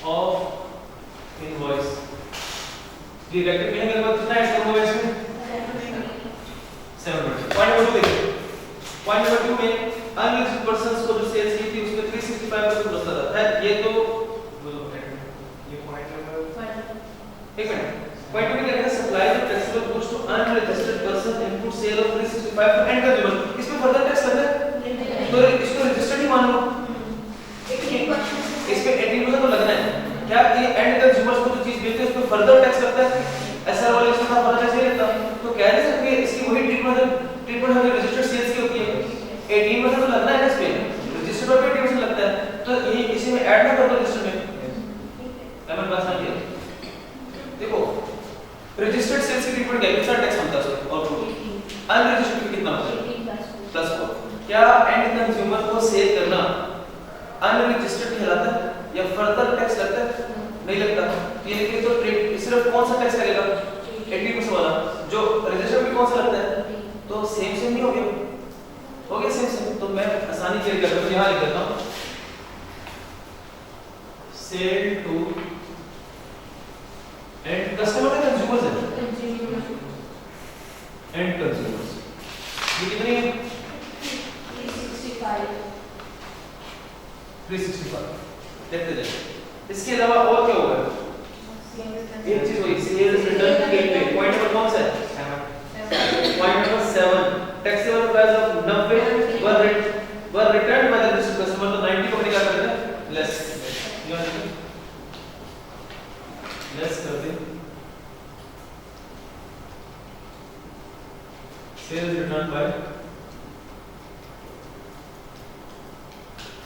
Of invoice. Ji rectify करने के बाद कितना ऐड करूंगा इसमें 720। पॉइंट नंबर 2 देखिए, पॉइंट नंबर 2 में अनलिस्टेड पर्संस को जो सेल्स की थी उसमें 365% बचता था। है ये तो ये पॉइंट नंबर एक मिनट पॉइंट नंबर क्या है, supply the taxable goods to unregistered person input sale of 365 to end consumer. इसमें फर्दर टैक्स लगना है तो इसको रजिस्टर्ड ही मान लो, इसमें 18% तो लगना है। क्या ये एंड कंज्यूमर्स को जो चीज बेचते हैं उसमें फर्दर टैक्स लगता है? ऐसा वाला इसमें फर्दर टैक्स नहीं लगता। तो कह नहीं सकते इसकी वही ट्रीटमेंट हमें रजिस्टर्ड सेल्स की होती है, 18% तो लगना है ना इसमें, रजिस्टर्ड पर 18% लगता है। तो ये इसी में ऐड ना कर दो रजिस्टर्ड में, हमें बात समझिए। देखो रजिस्टर्ड सेल्स की ट्रीटमेंट क्या है, कितना टैक्स बनता है उसमें आउटपुट, अनरजिस्टर्ड में कितना होता है +4। क्या एंड कंज्यूमर को सेल करना अनरजिस्टर्ड कहलाता है या फर्दर टैक्स लगता है? नहीं लगता। ये देखिए तो सिर्फ कौन सा टैक्स लगेगा 80% वाला, जो रजिस्टर्ड में कौन सा लगता है? तो सेम सेम नहीं हो गया सेम सेम। तो मैं आसानी से कर दूं, यहां लिख देता हूं सेल टू एंड कस्टमर का कंज्यूमर्स है एंड कंज्यूमर्स। ये कितनी है 365। देखते जाइए इसके अलावा और क्या होगा, एक चीज वही sales return gateway. Point number कौन सा है 7। Point number 7 taxable price of 90 were return by the customer. तो 90 को क्या करते हैं लेस, लेस कर दे sales return by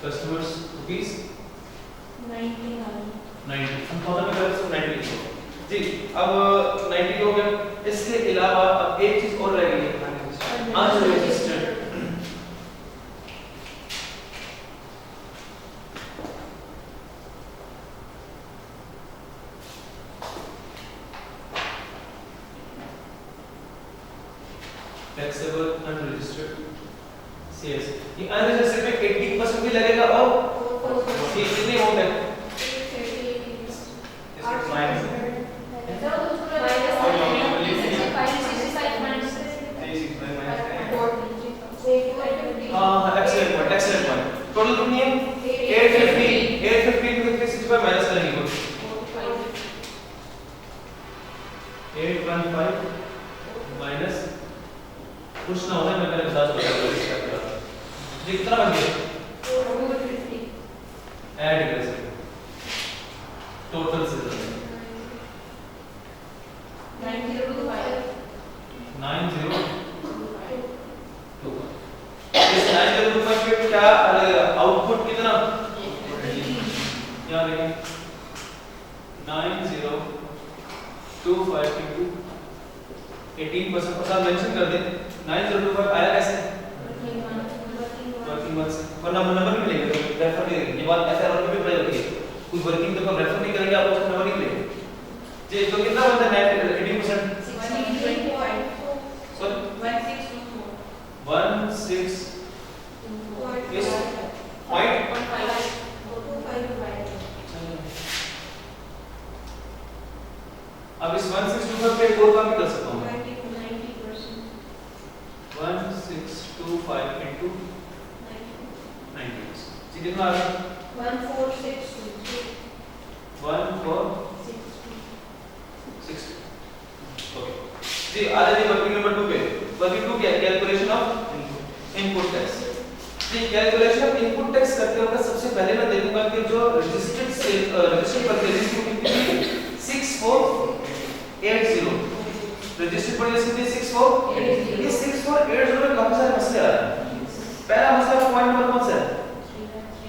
customers rupees 90 हम थोड़ा में करें 90 जी। अब 90 हो गया। इसके अलावा अब एक चीज और रह गई अनरजिस्टर्ड। टैक्सेबल अनरजिस्टर्ड सेल्स, ये अनरजिस्टर्ड में 80% भी लगेगा और ये कितने अमाउंट है एक्सेलेंट पॉइंट। टोटल कितनी है 850 में 365 माइनस करेंगे 815 माइनस कुछ ना होना, मैं पहले बता दूंगा जी कितना बन गया 450 ऐड कर सकते टोटल से 9025 इस 9025 पे क्या लगेगा आउटपुट कितना, यहाँ देखें 9025 into 18% और साथ मेंशन कर दें 9025 आया कैसे वर्किंग मंथ्स, वरना नंबर भी मिलेगा रेफर नहीं करेंगे। ये बात ऐसे एरर में भी अप्लाई होती है, कुछ वर्किंग तो रेफर नहीं करेंगे आप उसका नंबर नहीं मिलेगा जी। तो कितना बनता है 18% 16 इस पॉइंट अब इस 1625 पे एक और काम भी कर सकता हूं 1625 into 90 जी कितना आ रहा है 1462 ओके जी। आ जाइए वर्किंग नंबर 2 पे। वर्किंग 2 क्या है कैलकुलेशन ऑफ इनपुट टैक्स जी। कैलकुलेशन ऑफ इनपुट टैक्स करते वक्त सबसे पहले मैं देखूंगा कि जो रजिस्टर्ड परचेज की कितनी 6480 रजिस्टर्ड परचेज कितनी 6480। ये 6480 में काफी सारे मसले आ रहे हैं। पहला मसला पॉइंट नंबर कौन सा है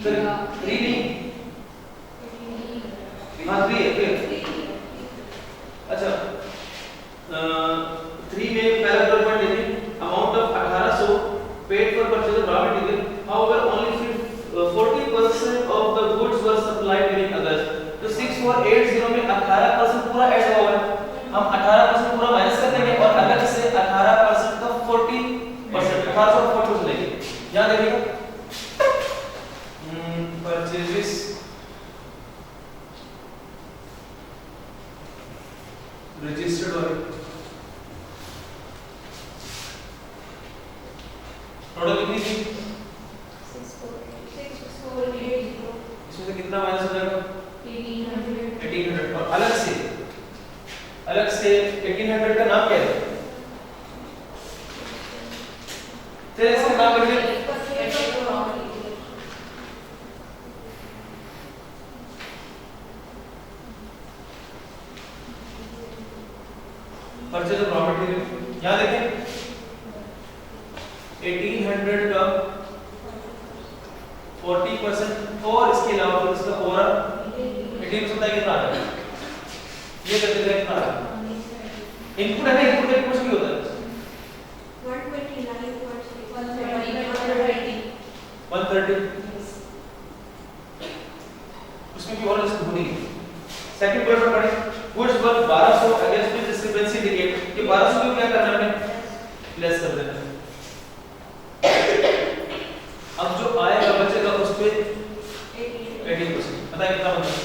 3 नहीं हां 3 है अच्छा 3 में पहला पॉइंट देखिए amount of 1800 paid for purchase of raw material, however only 40% of the goods were supplied during August। तो 6480 में 18% पूरा ऐड हुआ है, हम 18% पूरा माइनस कर देंगे और अगर से 18% का 40% 1840% लेंगे। यहां देखिएगा रजिस्टर्ड वाले टोटल कितनी थी? 6480 इसमें से कितना माइनस हो जाएगा? 1800 और अलग से 1800 का नाम क्या है? चलिए इसका नाम करिए परचेज ऑफ रॉ मटेरियल। यहाँ देखें 1800 का 40% और इसके अलावा फिर इसका ओवरऑल 18% है कितना आ जाएगा? ये करते हैं कितना आ जाएगा? इनपुट है ना, इनपुट का कुछ भी होता है 130 उसमें भी और लिस्ट होनी है। सेकंड पॉइंट पर पढ़ें goods worth 1200 against this discrepancy indicate कि 1200 को क्या करना है हमें लेस कर देना है। अब जो आएगा बचेगा उस पे 18% पता है कितना बनता है?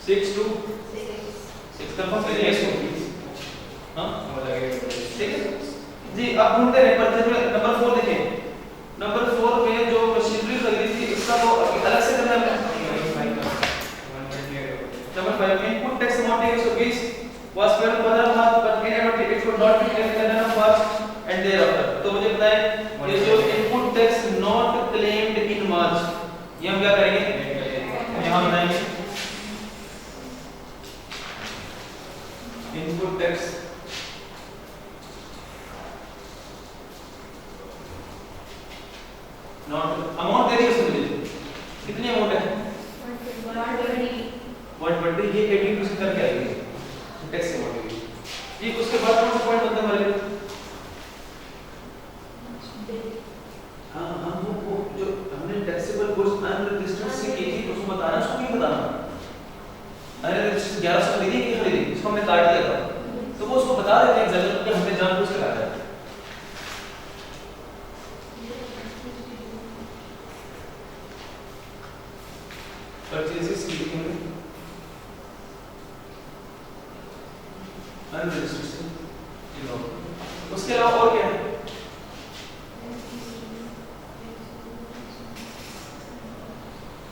6 to 6 कंफर्म करिए इसको। हां ठीक है जी। अब ढूंढते हैं परचेज में नंबर 4 देखें। नंबर 4 में जो मशीनरी खरीदी थी इसका वो अलग से करना है। नंबर 5 में input tax amount 120 was paid on 15 March but in amount it could not be claimed in March and thereafter। तो मुझे बताएं ये जो input tax not claimed in March ये हम क्या करेंगे? यहां बताएंगे इनपुट टैक्स नॉट अमाउंट दे दी उसने मुझे कितनी अमाउंट है 120 ये 18% करके आएगी टैक्स अमाउंट ये। उसके बाद कौन सा पॉइंट बनता है हमारे लिए? हाँ हाँ वो जो हमने टैक्सेबल गुड्स अनरजिस्टर्ड से की थी उसको बताना उसको क्यों बताना? अनरजिस्टर्ड 1100 दी थी कि खरीदी इसको हमने काट दिया था तो वो उसको बता देते हैं एग्जैक्टली कि हमने जानबूझ के काटा है। परचेजेस की लिखेंगे अनरजिस्टर्ड से उसके अलावा और क्या है?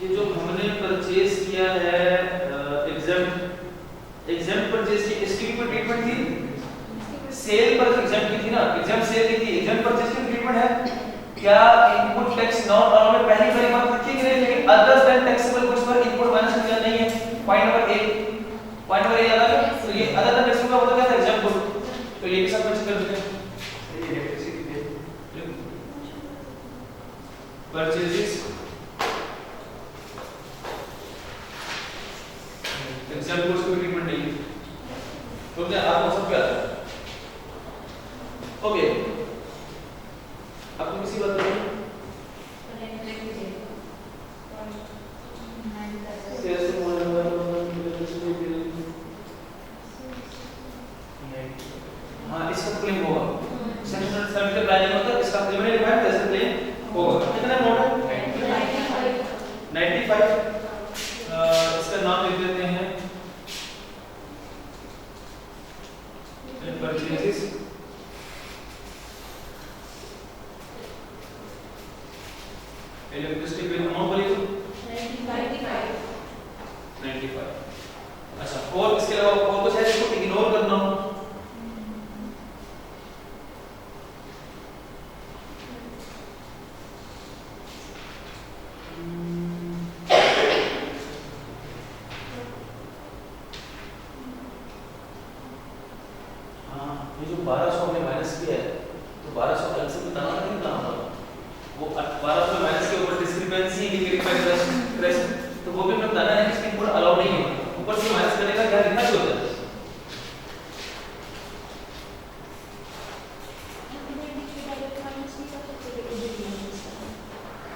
ये जो हमने परचेज किया है एग्जैम्प्ट परचेज की इसकी भी कोई ट्रीटमेंट थी? सेल पर एग्जैम्प्ट की थी ना, एग्जैम्प्ट सेल की थी, एग्जैम्प्ट परचेज की ट्रीटमेंट है क्या? इनपुट टैक्स नॉट अलाउड में पहली बात लिखी गई लेकिन अदर्स देन टैक्सेबल गुड्स पर इनपुट माइनस किया नहीं है। पॉइंट नंबर 1 याद आ गया? तो ये अदर देन टैक्सेबल का मतलब क्या था? एग्जाम्पल। तो ये भी सब कुछ कर देते हैं परचेजेस एग्जाम्पल गुड्स को ट्रीटमेंट नहीं है तो क्या आपको सब क्या आता है? ओके आपको किसी बात बताइए हाँ इसका क्लेम होगा सेक्शन 7 के प्लानिंग होता है इसका प्रीलिमिनरी रिक्वायरमेंट जैसे क्लेम होगा। कितना अमाउंट है? 95 इसका नाम लिख देते हैं परचेजेस इलेक्ट्रिसिटी बिल अमाउंट बोलिए 95। अच्छा और इसके अलावा और कुछ है जिसको इग्नोर करना हो? ये जो 1200 हमने माइनस किया है तो 1200 अलग से बताना नहीं बताना होगा वो 1200 माइनस के ऊपर डिस्क्रिपेंसी इंडिकेट तो वो भी हमें बताना है कि इसकी इनपुट अलाउ नहीं है ऊपर से माइनस करने का क्या लिखना होता है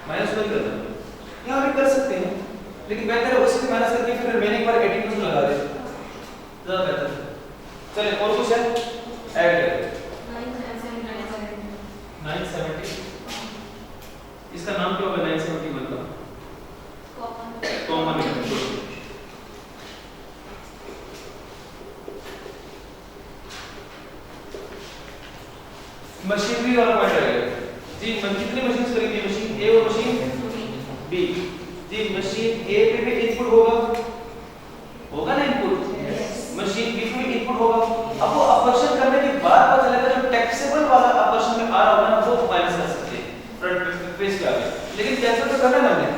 माइनस नहीं करना यहाँ भी कर सकते हैं लेकिन बेहतर है उसी से माइनस करके फिर रिमेनिंग पर 18% लगा दे ज्यादा बेहतर है। चलिए और कुछ है ऐड करें 970 इसका नाम क्या होगा 971 का कॉमन बी। जी मशीन ए पे भी इनपुट होगा ना इनपुट, मशीन बी पे भी इनपुट होगा। अब वो अपवर्शन करने के बाद पता चलेगा जो टैक्सेबल वाला अपवर्शन में आ रहा होगा ना वो माइनस कर सकते हैं फ्रंट पेज के आगे, लेकिन कैसे तो करना है हमने।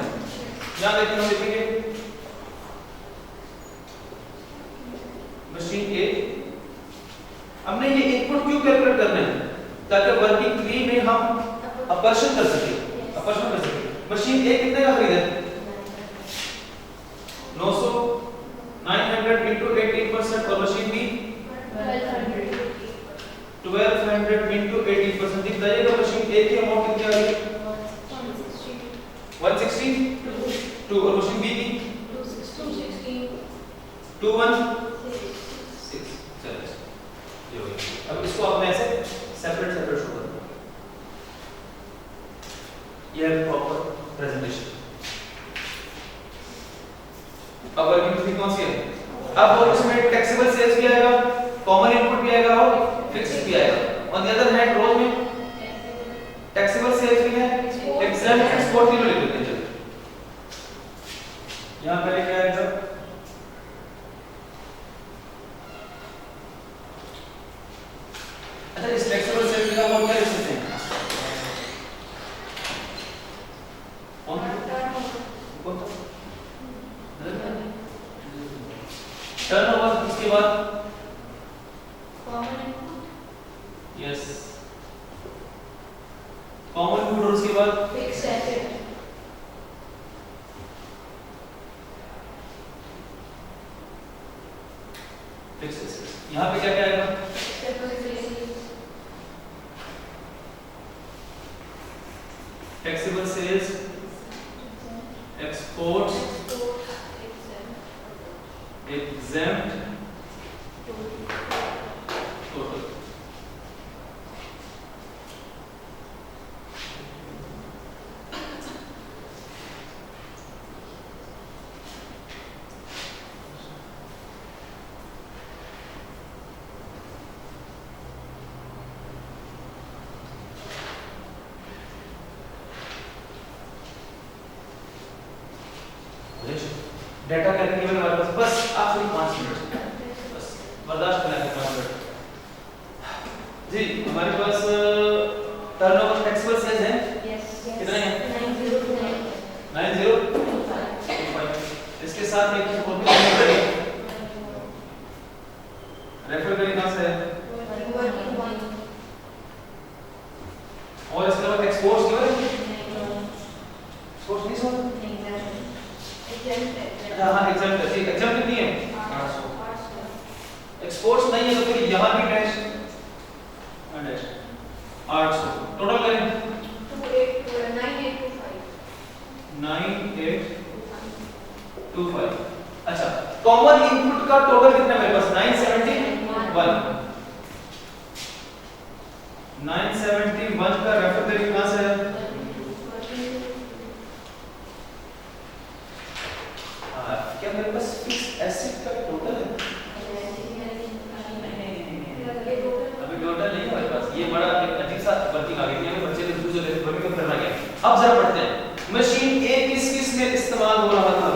यहां देखिए हम लिखेंगे मशीन ए, हमने ये इनपुट क्यों कैलकुलेट करना है ताकि वर्किंग 3 में हम अपवर्शन कर सके। मशीन ए कितने का खरीदा है 900 900 into 18% और मशीन बी 1200 into 18%। बताइएगा मशीन ए की अमाउंट कितनी आ रही है 162 और मशीन बी की 216। चलिए ये हो गया। अब इसको आपने ऐसे सेपरेट शो कर दो, ये है प्रॉपर प्रेजेंटेशन। अब वर्किंग थ्री कौन सी है, अब और इसमें टैक्सेबल सेल्स भी आएगा, कॉमन इनपुट भी आएगा और फिक्स्ड भी आएगा। ऑन द अदर हैंड रोज में टैक्सेबल सेल्स भी है, एग्जाम्प्ट एक्सपोर्ट भी लिख देते हैं। यहां पहले क्या आएगा अच्छा इस टैक्सेबल सेल्स का अमाउंट क्या लिख सकते हैं टर्नओवर, इसके बाद common input, yes common input और उसके बाद फिक्स्ड एसेट, फिक्स्ड एसेट्स। यहां पे क्या क्या आएगा taxable sales, exports, exempt, total. Data कैसे केवल हमारे पास बस आखिरी 5 मिनट बस बर्दाश्त करना है 5 मिनट। जी हमारे पास टर्नओवर टैक्सेबल सेल्स है कितने हैं 9025। इसके साथ एक और भी रेफर करें कहां से है और इसके बाद एक्सपोर्ट्स केवल एक्सपोर्ट्स नहीं सुन हां एग्जाम्पल है ठीक एग्जाम्पल कितनी है 800। एक्सपोर्ट्स नहीं है तो फिर यहां भी डैश 800 टोटल करें 9825। अच्छा कॉमन इनपुट का टोटल कितना है मेरे पास 971 का रेफर करें कहां से है क्या मेरे पास फिक्स्ड एसेट का टोटल है अभी टोटल नहीं है हमारे पास। ये बड़ा एक अजीब सा वर्किंग आ गई है बच्चे ने दूसरे लेवल पर भी करना गया। अब जरा पढ़ते हैं मशीन ए किस किस में इस्तेमाल हो रहा था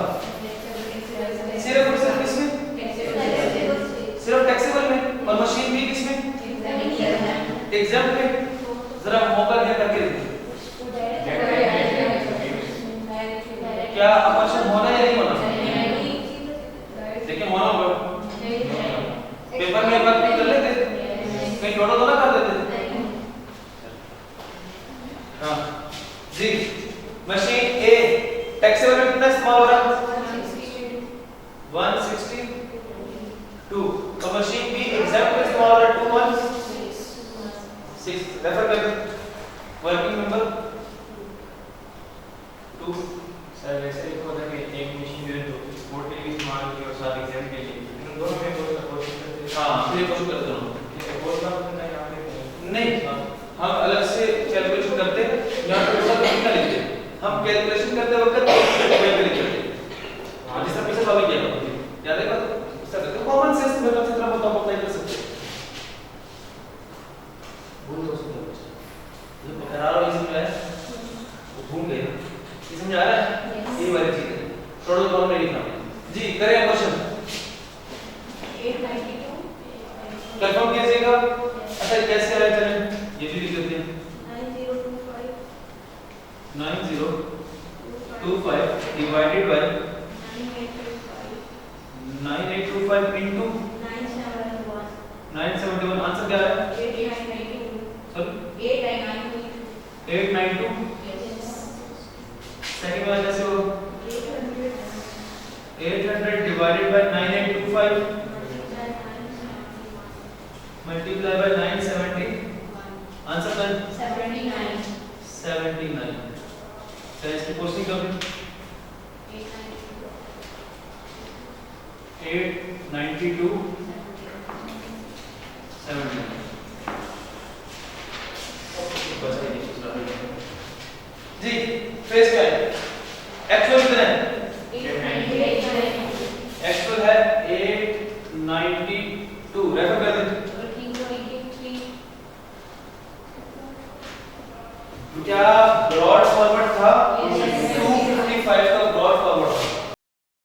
सिर्फ और सिर्फ किस में सिर्फ टैक्सेबल में और मशीन बी किस में एग्जाम्पल में। जरा मौका दिया करके क्या अपवर्शन होना या नहीं होना लेकिन होना होगा पेपर में एक बार कर लेते कहीं टोटल तो ना कर देते। हाँ जी मशीन ए टैक्सेबल में कितना इस्तेमाल हो रहा है 162 और मशीन बी एग्जाम्पल में इस्तेमाल हो रहा है 216। रेफर कर दे वर्किंग नंबर 2 सर वैसे एक होता है कि एक मशीन जो है तो एक्सपोर्ट के लिए इस्तेमाल होती है और साथ एग्जाम के लिए इन दोनों में कोशिश करते हैं। हां फिर कोशिश करते हैं एक्सपोर्ट का कितना यहां पे नहीं हम अलग से कैलकुलेशन करते हैं यहां पे टोटल कितना लिखते हैं हम कैलकुलेशन करते वक्त कोई भी लिखते हैं हां जिस तरह पीछे सॉल्व किया याद है बात इस तरह कॉमन सेंस में अच्छी तरह बताओ कर सकते हैं भूल तो सकते हैं ये बकरार और इसमें है वो घूम गए ये समझ आ रहा है? Yes. ये वाली चीज है, टोटल कॉलम में लिखना जी। करें क्वेश्चन 892. कंफर्म कीजिएगा। अच्छा कैसे आया, चलें ये भी लिख देते हैं। 9025. 9025 डिवाइडेड बाय 9825. 9825 इनटू 971. 971। आंसर क्या है? 8992. सॉरी 8992. 892। Yes. सेकंड वाला कैसे होगा? 800. 800 divided by 9825 multiply by 970। Answer क्या है? 79. 79। चलिए इसकी पोस्टिंग कर दें। 892 79। जी फेस क्या है? एक्चुअल कितना है? 898. एक्चुअल है 892। रेफर कर दें। क्या ब्रॉड फॉरवर्ड था? Yes. 255 का